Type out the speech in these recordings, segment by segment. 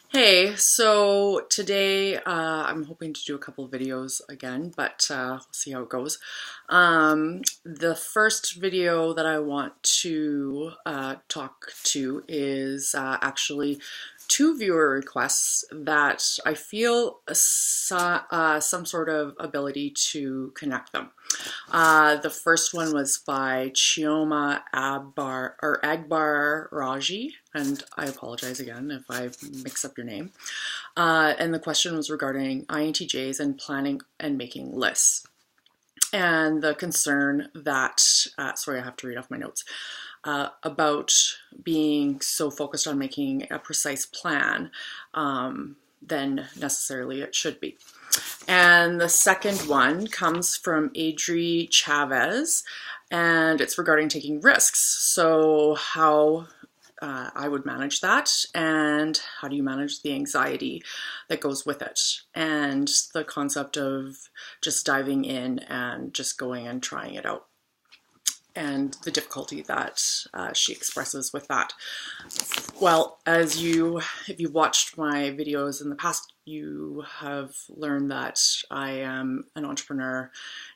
Hey, so today I'm hoping to do a couple of videos again, but we'll see how it goes. The first video that I want to talk to is actually two viewer requests that I feel some sort of ability to connect them. The first one was by Chioma Agbar Raji, and I apologize again if I mix up your name. And the question was regarding INTJs and planning and making lists. And the concern that, sorry, I have to read off my notes, about being so focused on making a precise plan than necessarily it should be. And the second one comes from Adri Chavez, and it's regarding taking risks. So how I would manage that, and how do you manage the anxiety that goes with it, and the concept of just diving in and just going and trying it out, and the difficulty that she expresses with that. Well, if you've watched my videos in the past, you have learned that I am an entrepreneur,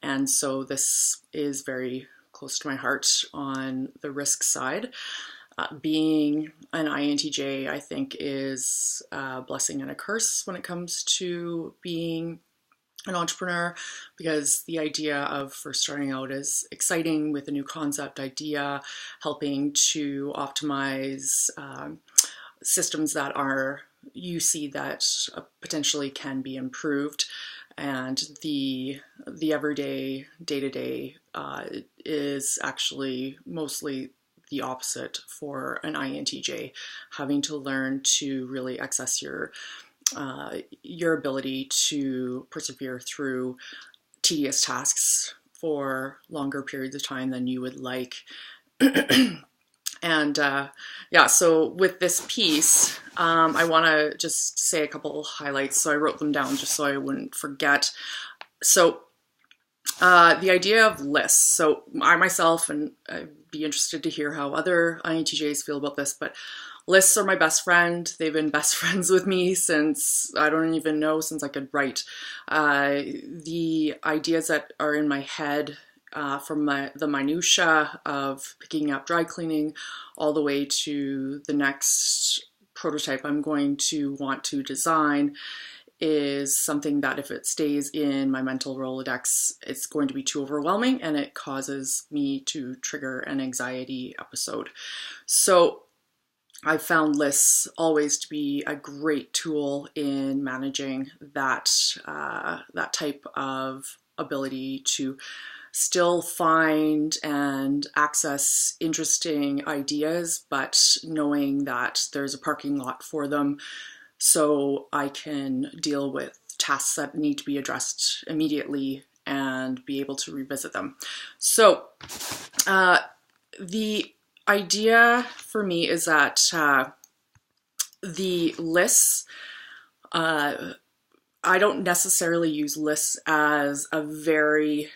and so this is very close to my heart on the risk side. Being an INTJ, I think, is a blessing and a curse when it comes to being an entrepreneur, because the idea of first starting out is exciting with a new concept idea, helping to optimize systems that you see that potentially can be improved, and the everyday day-to-day is actually mostly the opposite for an INTJ, having to learn to really access your ability to persevere through tedious tasks for longer periods of time than you would like. And yeah, so with this piece, I want to just say a couple highlights. So I wrote them down just so I wouldn't forget. So the idea of lists. So I myself, and I'd be interested to hear how other INTJs feel about this, but lists are my best friend. They've been best friends with me since, I don't even know, since I could write. The ideas that are in my head, from the minutia of picking up dry cleaning all the way to the next prototype I'm going to want to design, is something that if it stays in my mental Rolodex, it's going to be too overwhelming and it causes me to trigger an anxiety episode. So I found lists always to be a great tool in managing that type of ability to still find and access interesting ideas, but knowing that there's a parking lot for them, so I can deal with tasks that need to be addressed immediately and be able to revisit them. So the idea for me is that the lists, I don't necessarily use lists as a very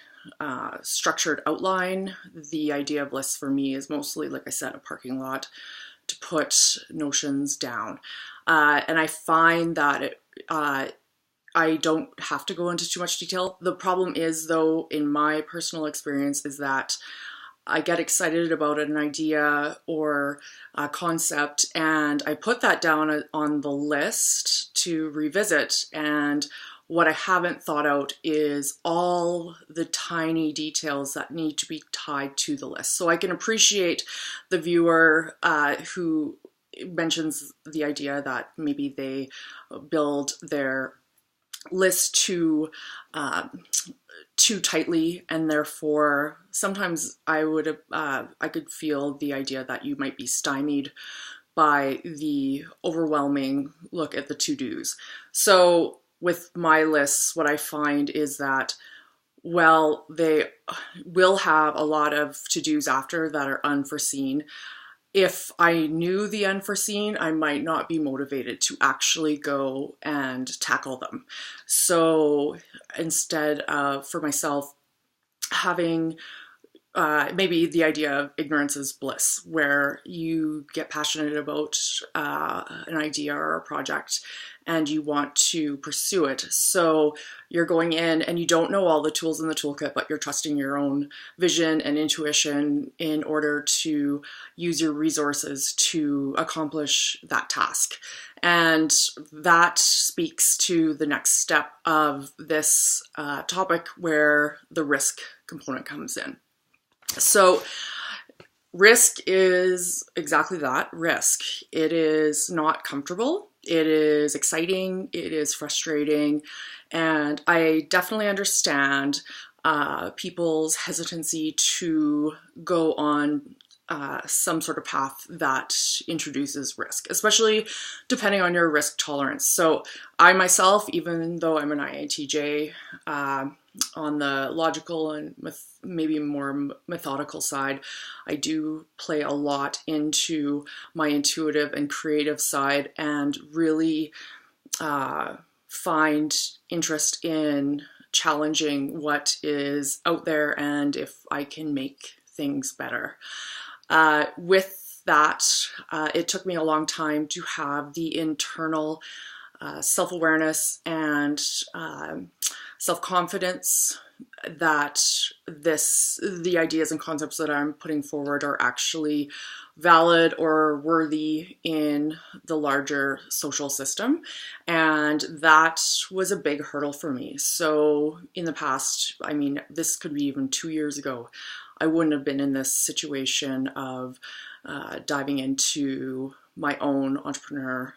structured outline. The idea of lists for me is mostly, like I said, a parking lot to put notions down. And I find that I don't have to go into too much detail. The problem is, though, in my personal experience, is that I get excited about an idea or a concept, and I put that down on the list to revisit, and what I haven't thought out is all the tiny details that need to be tied to the list. So I can appreciate the viewer who mentions the idea that maybe they build their list too tightly, and therefore sometimes I could feel the idea that you might be stymied by the overwhelming look at the to-dos. So with my lists, what I find is that, well, they will have a lot of to-dos after that are unforeseen. If I knew the unforeseen, I might not be motivated to actually go and tackle them. So instead of, for myself, having maybe the idea of ignorance is bliss, where you get passionate about an idea or a project and you want to pursue it. So you're going in and you don't know all the tools in the toolkit, but you're trusting your own vision and intuition in order to use your resources to accomplish that task. And that speaks to the next step of this topic, where the risk component comes in. So risk is exactly that, risk. It is not comfortable. It is exciting. It is frustrating. And I definitely understand people's hesitancy to go on some sort of path that introduces risk, especially depending on your risk tolerance. So I myself, even though I'm an INTJ, on the logical and maybe more methodical side, I do play a lot into my intuitive and creative side, and really find interest in challenging what is out there and if I can make things better. With that, it took me a long time to have the internal self-awareness and self-confidence that the ideas and concepts that I'm putting forward are actually valid or worthy in the larger social system. And that was a big hurdle for me. So in the past, I mean, this could be even 2 years ago, I wouldn't have been in this situation of diving into my own entrepreneur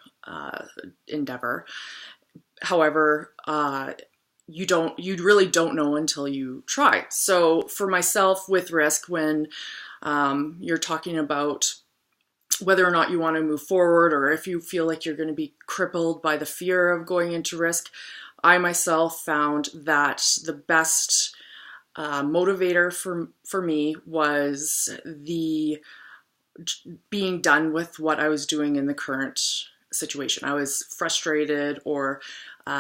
endeavor. However, you really don't know until you try. So for myself with risk, when you're talking about whether or not you want to move forward, or if you feel like you're going to be crippled by the fear of going into risk, I myself found that the best motivator for me was the being done with what I was doing in the current situation. I was frustrated, or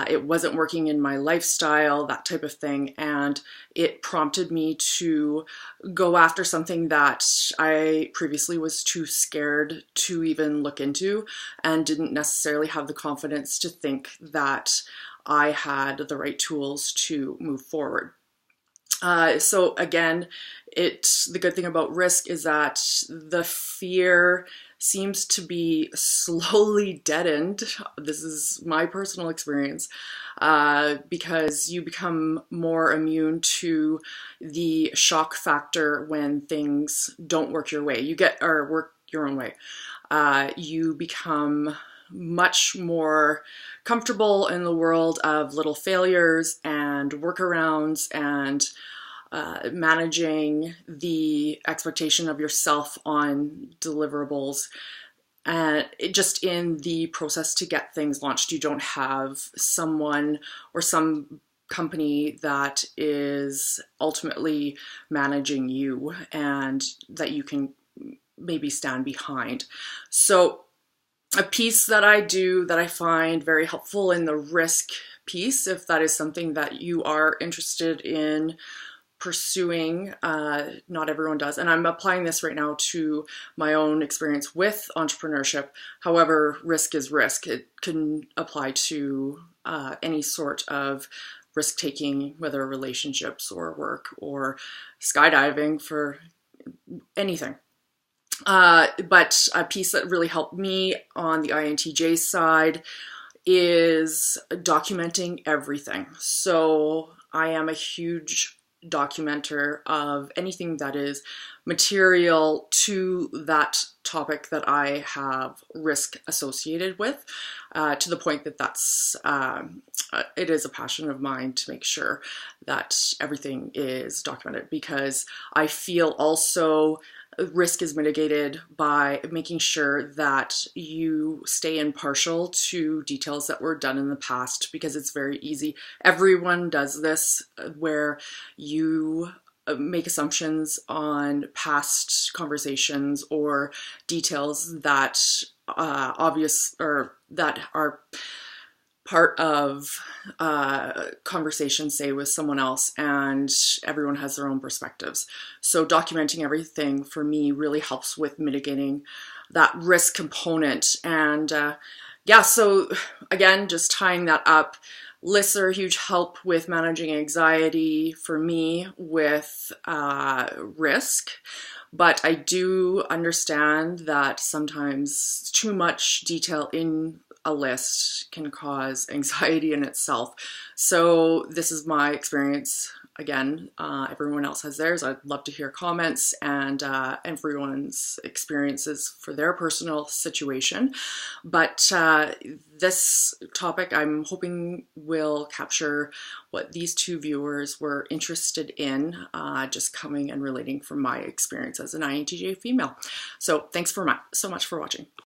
it wasn't working in my lifestyle, that type of thing. And it prompted me to go after something that I previously was too scared to even look into, and didn't necessarily have the confidence to think that I had the right tools to move forward. So again, the good thing about risk is that the fear seems to be slowly deadened. This is my personal experience, because you become more immune to the shock factor when things don't work your way. Work your own way. You become much more comfortable in the world of little failures and workarounds, and managing the expectation of yourself on deliverables. And just in the process to get things launched, you don't have someone or some company that is ultimately managing you and that you can maybe stand behind. So a piece that I do that I find very helpful in the risk piece, if that is something that you are interested in pursuing, not everyone does, and I'm applying this right now to my own experience with entrepreneurship. However, risk is risk. It can apply to any sort of risk taking, whether relationships or work or skydiving, for anything. But a piece that really helped me on the INTJ side is documenting everything. So I am a huge documenter of anything that is material to that topic that I have risk associated with, to the point that it is a passion of mine to make sure that everything is documented, because I feel also risk is mitigated by making sure that you stay impartial to details that were done in the past, because it's very easy. Everyone does this, where you make assumptions on past conversations or details that that are part of conversation, say with someone else, and everyone has their own perspectives. So documenting everything for me really helps with mitigating that risk component. And yeah, so again, just tying that up, lists are a huge help with managing anxiety for me with risk. But I do understand that sometimes too much detail in a list can cause anxiety in itself. So this is my experience. Again, everyone else has theirs. I'd love to hear comments and everyone's experiences for their personal situation. But this topic, I'm hoping, will capture what these two viewers were interested in, just coming and relating from my experience as an INTJ female. So thanks so much for watching.